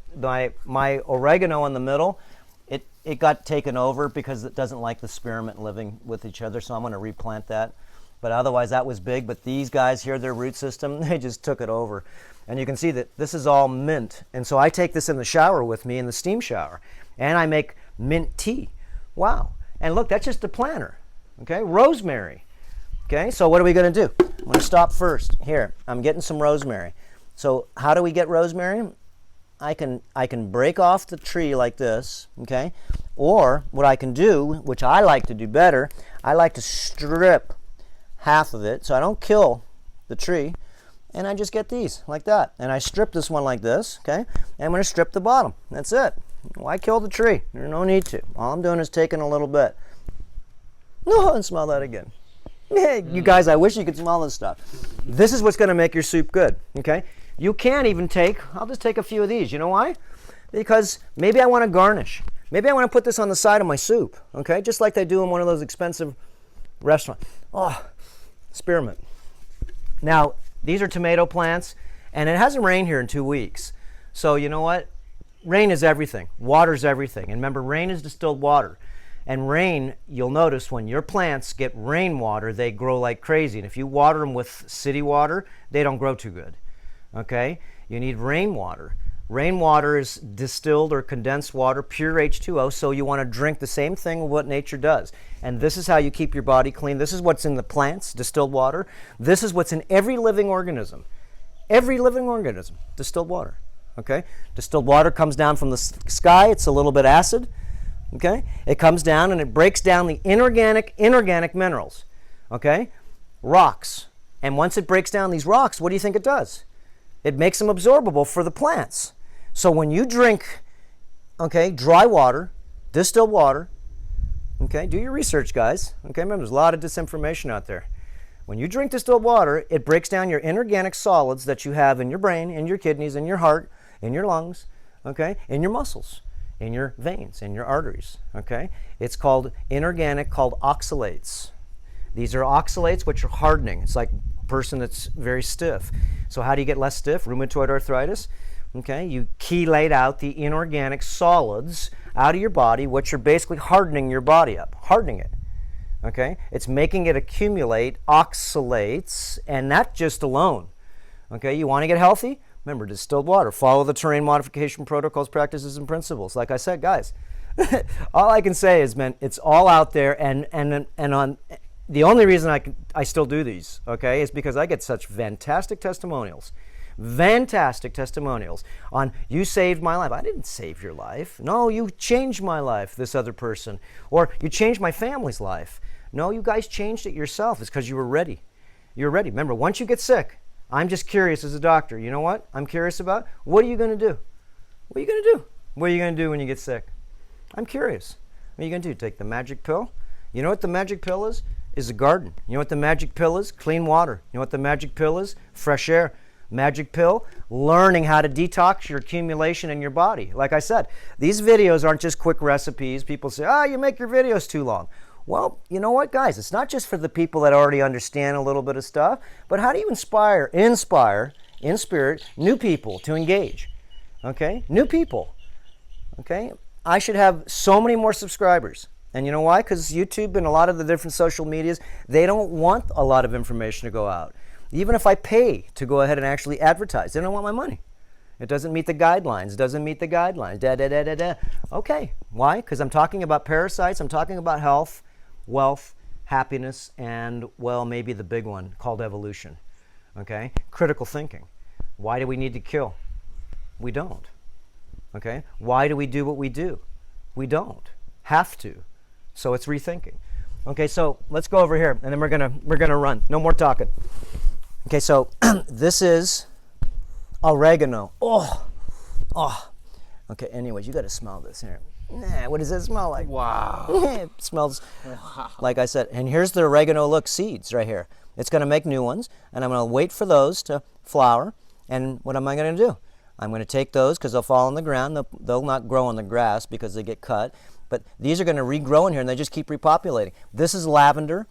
S1: my oregano in the middle. It got taken over because it doesn't like the spearmint living with each other, so I'm going to replant that. But otherwise that was big, but these guys here, their root system, they just took it over. And you can see that this is all mint. And so I take this in the shower with me, in the steam shower, and I make mint tea. Wow. And look, that's just a planter. Okay, rosemary. Okay, so what are we going to do? I'm going to stop first. Here, I'm getting some rosemary. So how do we get rosemary? I can break off the tree like this, okay? Or what I can do, which I like to do better, I like to strip half of it so I don't kill the tree, and I just get these like that. And I strip this one like this, okay? And I'm going to strip the bottom. That's it. Why kill the tree? There's no need to. All I'm doing is taking a little bit. No, and smell that again. Hey, you guys, I wish you could smell this stuff. This is what's going to make your soup good, okay? You can't even I'll just take a few of these. You know why? Because maybe I want to garnish. Maybe I want to put this on the side of my soup, okay? Just like they do in one of those expensive restaurants. Oh, spearmint. Now, these are tomato plants, and it hasn't rained here in 2 weeks. So you know what? Rain is everything. Water's everything. And remember, rain is distilled water. And rain, you'll notice when your plants get rainwater, they grow like crazy. And if you water them with city water, they don't grow too good. Okay? You need rainwater. Rainwater is distilled or condensed water, pure H2O, so you want to drink the same thing what nature does. And this is how you keep your body clean. This is what's in the plants, distilled water. This is what's in every living organism. Every living organism, distilled water. Okay? Distilled water comes down from the sky. It's a little bit acid. Okay? It comes down and it breaks down the inorganic minerals. Okay? Rocks. And once it breaks down these rocks, what do you think it does? It makes them absorbable for the plants. So when you drink, okay, dry water, distilled water, okay, do your research, guys. Okay, remember, there's a lot of disinformation out there. When you drink distilled water, it breaks down your inorganic solids that you have in your brain, in your kidneys, in your heart, in your lungs, okay, in your muscles, in your veins, in your arteries, okay? It's called inorganic, called oxalates. These are oxalates which are hardening. It's like a person that's very stiff. So how do you get less stiff? Rheumatoid arthritis, okay? You chelate out the inorganic solids out of your body, which are basically hardening your body up, hardening it, Okay? It's making it accumulate oxalates, and not just alone. Okay? You want to get healthy? Remember, distilled water. Follow the terrain modification protocols, practices, and principles. Like I said, guys, all I can say is, man, it's all out there, and on the only reason I still do these, okay, is because I get such fantastic testimonials on, you saved my life. I didn't save your life. No, you changed my life, this other person. Or you changed my family's life. No, you guys changed it yourself. It's because you were ready. You're ready. Remember, once you get sick, I'm just curious as a doctor. You know what I'm curious about? What are you going to do? What are you going to do? What are you going to do when you get sick? I'm curious. What are you going to do? Take the magic pill? You know what the magic pill is? Is a garden. You know what the magic pill is? Clean water. You know what the magic pill is? Fresh air. Magic pill, learning how to detox your accumulation in your body. Like I said, these videos aren't just quick recipes. People say, you make your videos too long. Well, you know what, guys? It's not just for the people that already understand a little bit of stuff, but how do you inspire in spirit, new people to engage? Okay? New people. Okay? I should have so many more subscribers. And you know why? Because YouTube and a lot of the different social medias, they don't want a lot of information to go out. Even if I pay to go ahead and actually advertise, they don't want my money. It doesn't meet the guidelines. It doesn't meet the guidelines. Okay. Why? Because I'm talking about parasites. I'm talking about health, wealth, happiness, and, well, maybe the big one called evolution. Okay? Critical thinking. Why do we need to kill? We don't. Okay? Why do we do what we do? We don't have to. So it's rethinking. Okay, so let's go over here, and then we're gonna run. No more talking. Okay, so this is oregano. Oh. Okay, anyways, you got to smell this here. What does it smell like?
S2: Wow.
S1: It smells, like I said. And here's the oregano seeds right here. It's going to make new ones, and I'm going to wait for those to flower. And what am I going to do? I'm going to take those because they'll fall on the ground. They'll not grow on the grass because they get cut. But these are going to regrow in here, and they just keep repopulating. This is lavender.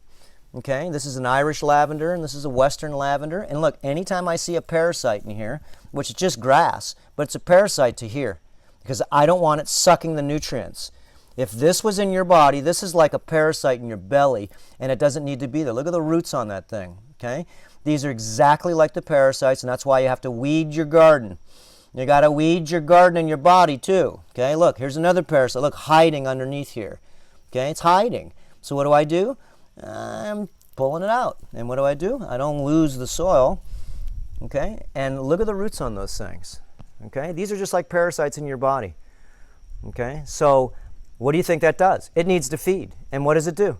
S1: Okay, this is an Irish lavender, and this is a Western lavender. And look, anytime I see a parasite in here, which is just grass, but it's a parasite to here, because I don't want it sucking the nutrients. If this was in your body, this is like a parasite in your belly, and it doesn't need to be there. Look at the roots on that thing, okay? These are exactly like the parasites, and that's why you have to weed your garden. You got to weed your garden in your body, too, okay? Look, here's another parasite. Look, hiding underneath here, okay? It's hiding. So what do? I'm pulling it out. And what do? I don't lose the soil, okay? And look at the roots on those things, okay? These are just like parasites in your body, okay? So what do you think that does? It needs to feed. And what does it do?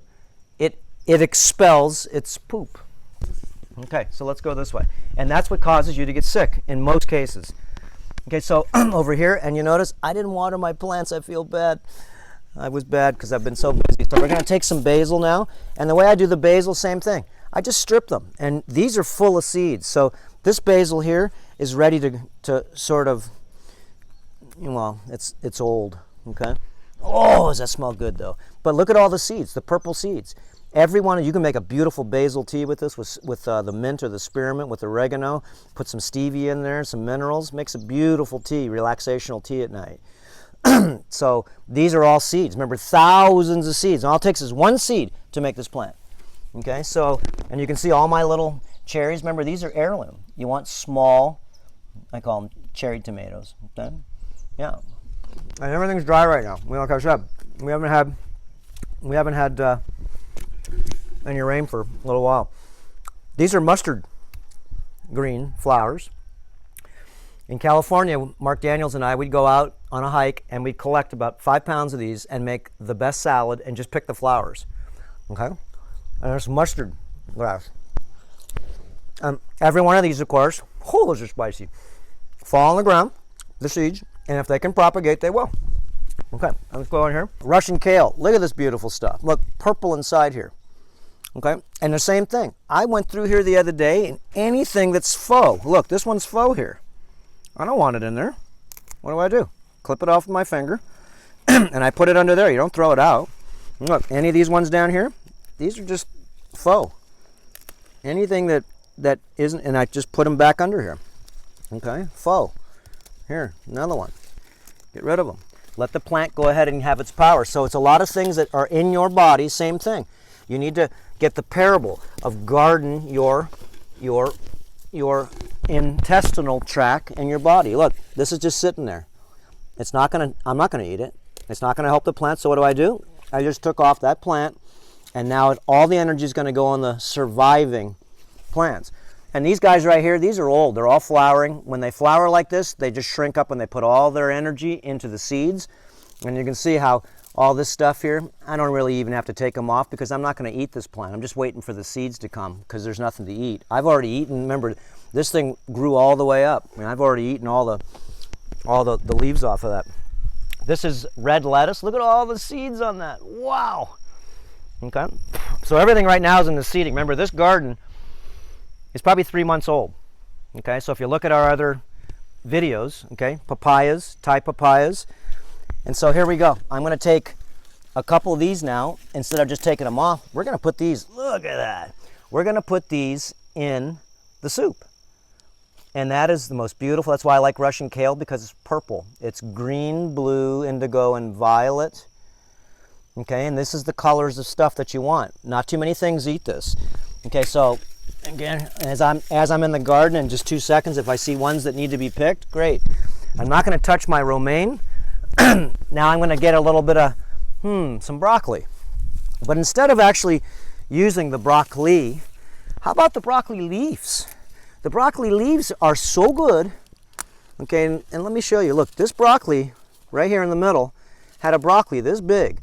S1: It expels its poop. Okay, so let's go this way. And that's what causes you to get sick in most cases. Okay, so over here, and you notice I didn't water my plants. I feel bad. I was bad because I've been so busy. So we're going to take some basil now. And the way I do the basil, same thing. I just strip them. And these are full of seeds. So this basil here is ready to sort of, well, it's old, okay? Oh, does that smell good, though? But look at all the seeds, the purple seeds. Every one, you can make a beautiful basil tea with this, with the mint or the spearmint, with oregano. Put some stevia in there, some minerals. Makes a beautiful tea, relaxational tea at night. So these are all seeds. Remember, thousands of seeds. And all it takes is one seed to make this plant. Okay, so, and you can see all my little cherries. Remember, these are heirloom. You want small, I call them cherry tomatoes. Okay? Yeah. And everything's dry right now. Like I said, we haven't had any rain for a little while. These are mustard green flowers. In California, Mark Daniels and I, we'd go out on a hike and we'd collect about 5 pounds of these and make the best salad and just pick the flowers. Okay? And there's mustard grass. Every one of these, of course, those are spicy, fall on the ground, the seeds, and if they can propagate, they will. Okay, let's go in here. Russian kale. Look at this beautiful stuff. Look, purple inside here. Okay, and the same thing. I went through here the other day, and anything that's faux. Look, this one's faux here. I don't want it in there. What do? Clip it off with my finger, and I put it under there. You don't throw it out. Look, any of these ones down here, these are just faux. Anything that isn't, and I just put them back under here. Okay, faux. Here, another one. Get rid of them. Let the plant go ahead and have its power. So it's a lot of things that are in your body, same thing. You need to get the parable of garden your intestinal tract in your body. Look, this is just sitting there. I'm not gonna eat it. It's not gonna help the plant, so what do? I just took off that plant, and now all the energy is gonna go on the surviving plants. And these guys right here, these are old. They're all flowering. When they flower like this, they just shrink up and they put all their energy into the seeds. And you can see how all this stuff here, I don't really even have to take them off because I'm not going to eat this plant. I'm just waiting for the seeds to come because there's nothing to eat. I've already eaten. Remember, this thing grew all the way up. I mean, I've already eaten all the leaves off of that. This is red lettuce. Look at all the seeds on that. Wow. Okay. So everything right now is in the seeding. Remember, this garden is probably 3 months old. Okay. So if you look at our other videos, okay, papayas, Thai papayas. And so here we go. I'm going to take a couple of these now. Instead of just taking them off, we're going to put these, look at that. We're going to put these in the soup. And that is the most beautiful. That's why I like Russian kale, because it's purple. It's green, blue, indigo, and violet. Okay, and this is the colors of stuff that you want. Not too many things eat this. Okay, so again, as I'm in the garden in just 2 seconds, if I see ones that need to be picked, great. I'm not going to touch my romaine. Now I'm going to get a little bit of some broccoli. But instead of actually using the broccoli, how about the broccoli leaves? The broccoli leaves are so good. Okay, and let me show you. Look, this broccoli right here in the middle had a broccoli this big.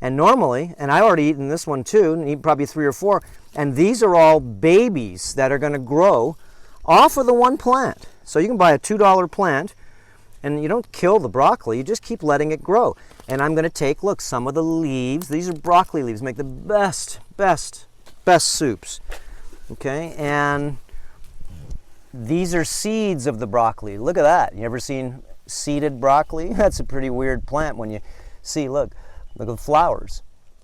S1: And normally, and I already eaten this one too, and eat probably 3 or 4, and these are all babies that are going to grow off of the one plant. So you can buy a $2 plant, and you don't kill the broccoli, you just keep letting it grow. And I'm going to take, look, some of the leaves. These are broccoli leaves, make the best soups. Okay, and these are seeds of the broccoli. Look at that. You ever seen seeded broccoli? That's a pretty weird plant when you see, look at the flowers.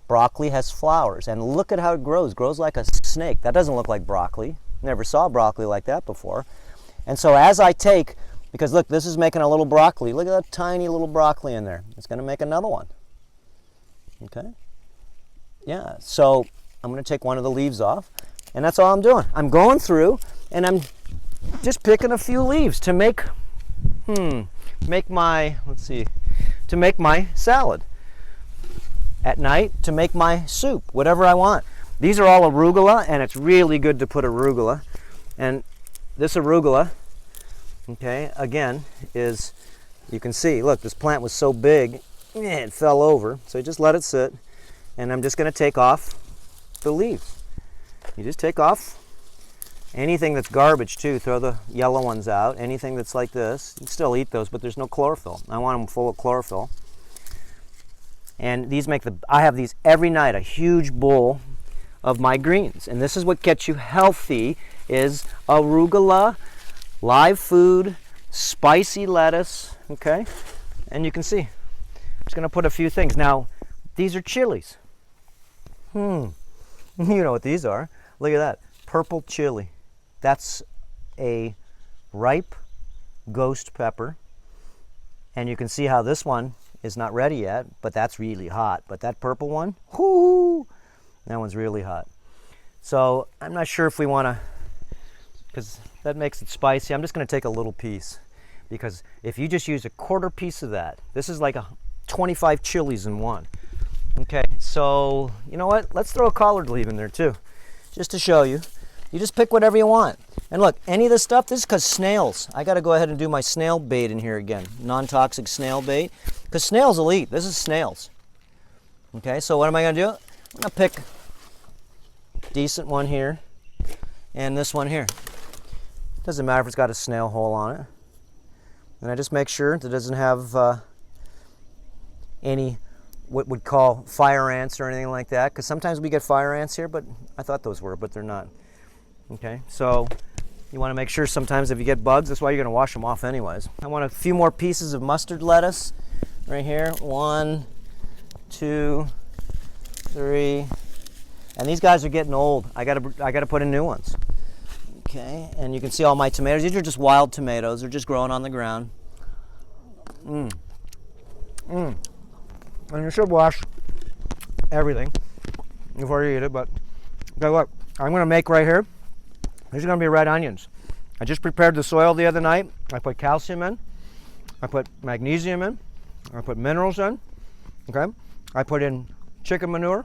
S1: Broccoli has flowers, and look at how it grows. It grows like a snake. That doesn't look like broccoli. Never saw broccoli like that before. And so as I take, because look, this is making a little broccoli. Look at that tiny little broccoli in there. It's going to make another one. Okay? Yeah, so I'm going to take one of the leaves off, and that's all I'm doing. I'm going through, and I'm just picking a few leaves to make my salad. At night, to make my soup, whatever I want. These are all arugula, and it's really good to put arugula. And this arugula, okay, again, is, you can see, look, this plant was so big, it fell over. So you just let it sit, and I'm just going to take off the leaves. You just take off anything that's garbage too. Throw the yellow ones out. Anything that's like this, you can still eat those, but there's no chlorophyll. I want them full of chlorophyll. And these I have these every night, a huge bowl of my greens. And this is what gets you healthy, is arugula, live food, spicy lettuce, okay? And you can see, I'm just gonna put a few things. Now, these are chilies. You know what these are. Look at that, purple chili. That's a ripe ghost pepper. And you can see how this one is not ready yet, but that's really hot. But that purple one, whoo, that one's really hot. So I'm not sure if we want to, because that makes it spicy. I'm just going to take a little piece, because if you just use a quarter piece of that, this is like 25 chilies in one. Okay, so you know what? Let's throw a collard leaf in there too, just to show you. You just pick whatever you want. And look, any of this stuff, this is because snails. I got to go ahead and do my snail bait in here again, non-toxic snail bait, because snails will eat. This is snails. Okay, so what am I going to do? I'm going to pick a decent one here and this one here. Doesn't matter if it's got a snail hole on it. And I just make sure that it doesn't have any what would call fire ants or anything like that, because sometimes we get fire ants here, but I thought those were, but they're not. Okay, so you want to make sure sometimes if you get bugs, that's why you're going to wash them off anyways. I want a few more pieces of mustard lettuce right here. 1, 2, 3. And these guys are getting old. I gotta put in new ones. Okay, and you can see all my tomatoes. These are just wild tomatoes. They're just growing on the ground. And you should wash everything. before you eat it, but okay, look, I'm going to make right here. These are going to be red onions. I just prepared the soil the other night. I put calcium in. I put magnesium in. I put minerals in. Okay. I put in chicken manure.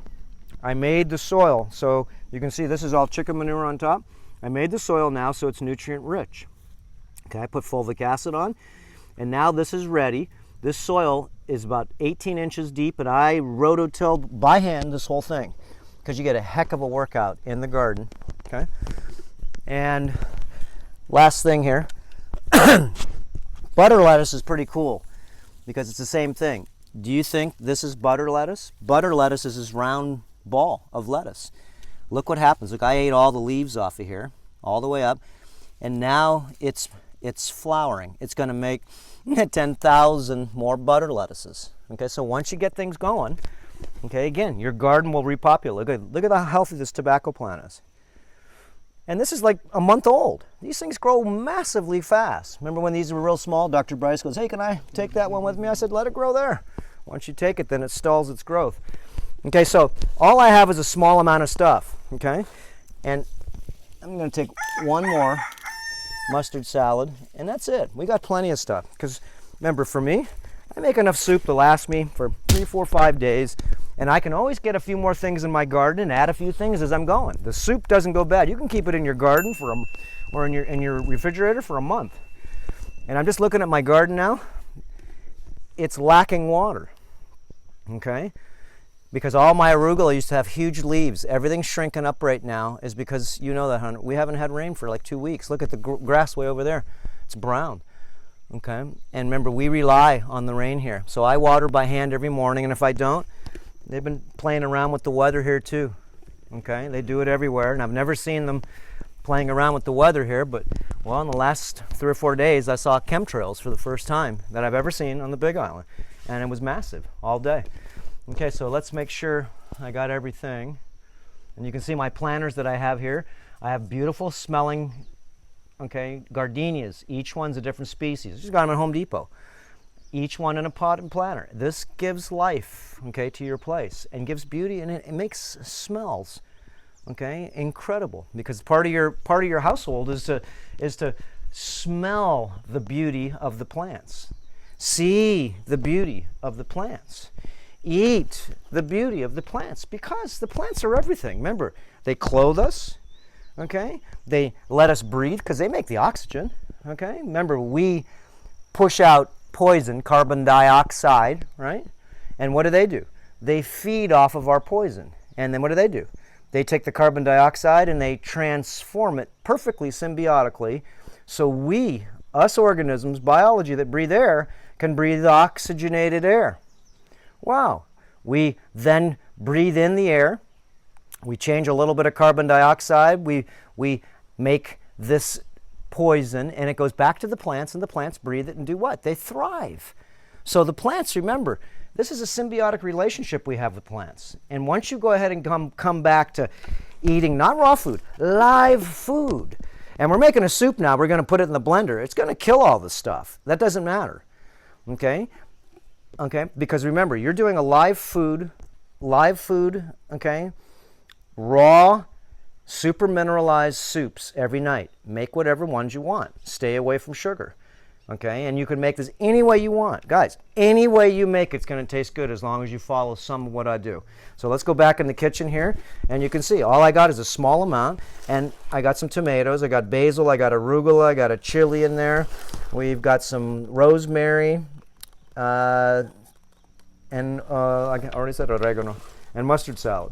S1: I made the soil. So you can see this is all chicken manure on top. I made the soil now so it's nutrient rich. Okay. I put fulvic acid on. And now this is ready. This soil is about 18 inches deep, and I rototilled by hand this whole thing because you get a heck of a workout in the garden. Okay. And last thing here, butter lettuce is pretty cool because it's the same thing. Do you think this is butter lettuce? Butter lettuce is this round ball of lettuce. Look what happens. Look, I ate all the leaves off of here, all the way up, and now it's flowering. It's going to make 10,000 more butter lettuces. Okay, so once you get things going, okay, again, your garden will repopulate. Look at how healthy this tobacco plant is. And this is like a month old. These things grow massively fast. Remember when these were real small, Dr. Bryce goes, hey, can I take that one with me? I said, let it grow there. Once you take it, then it stalls its growth. Okay, so all I have is a small amount of stuff, okay? And I'm going to take one more mustard salad, and that's it. We got plenty of stuff. Because remember, for me, I make enough soup to last me for 3, 4, 5 days. And I can always get a few more things in my garden and add a few things as I'm going. The soup doesn't go bad. You can keep it in your garden or in your refrigerator for a month. And I'm just looking at my garden now. It's lacking water, okay? Because all my arugula used to have huge leaves. Everything's shrinking up right now is because, you know that, Hunter, we haven't had rain for like 2 weeks. Look at the grass way over there. It's brown, okay? And remember, we rely on the rain here. So I water by hand every morning, and if I don't, they've been playing around with the weather here too, okay? They do it everywhere, and I've never seen them playing around with the weather here, but, well, in the last 3 or 4 days, I saw chemtrails for the first time that I've ever seen on the Big Island, and it was massive all day. Okay, so let's make sure I got everything, and you can see my planters that I have here. I have beautiful smelling, okay, gardenias. Each one's a different species. I just got them at Home Depot. Each one in a pot and planter. This gives life, okay, to your place and gives beauty, and it makes smells, okay, incredible. Because part of your household is to smell the beauty of the plants, see the beauty of the plants, eat the beauty of the plants, because the plants are everything. Remember, they clothe us, okay? They let us breathe because they make the oxygen, okay? Remember, we push out poison, carbon dioxide, right? And what do? They feed off of our poison. And then what do? They take the carbon dioxide and they transform it perfectly symbiotically, so we, us organisms, biology that breathe air, can breathe oxygenated air. Wow. We then breathe in the air. We change a little bit of carbon dioxide. We make this poison, and it goes back to the plants, and the plants breathe it and do what? They thrive. So the plants, remember, this is a symbiotic relationship we have with plants. And once you go ahead and come back to eating not raw food, live food, and we're making a soup now, we're going to put it in the blender. It's going to kill all the stuff. That doesn't matter, okay? Okay, because remember, you're doing a live food, okay, raw, super mineralized soups every night. Make whatever ones you want. Stay away from sugar, okay? And you can make this any way you want. Guys, any way you make it's going to taste good as long as you follow some of what I do. So let's go back in the kitchen here, and you can see all I got is a small amount, and I got some tomatoes, I got basil, I got arugula, I got a chili in there. We've got some rosemary, and I already said oregano, and mustard salad.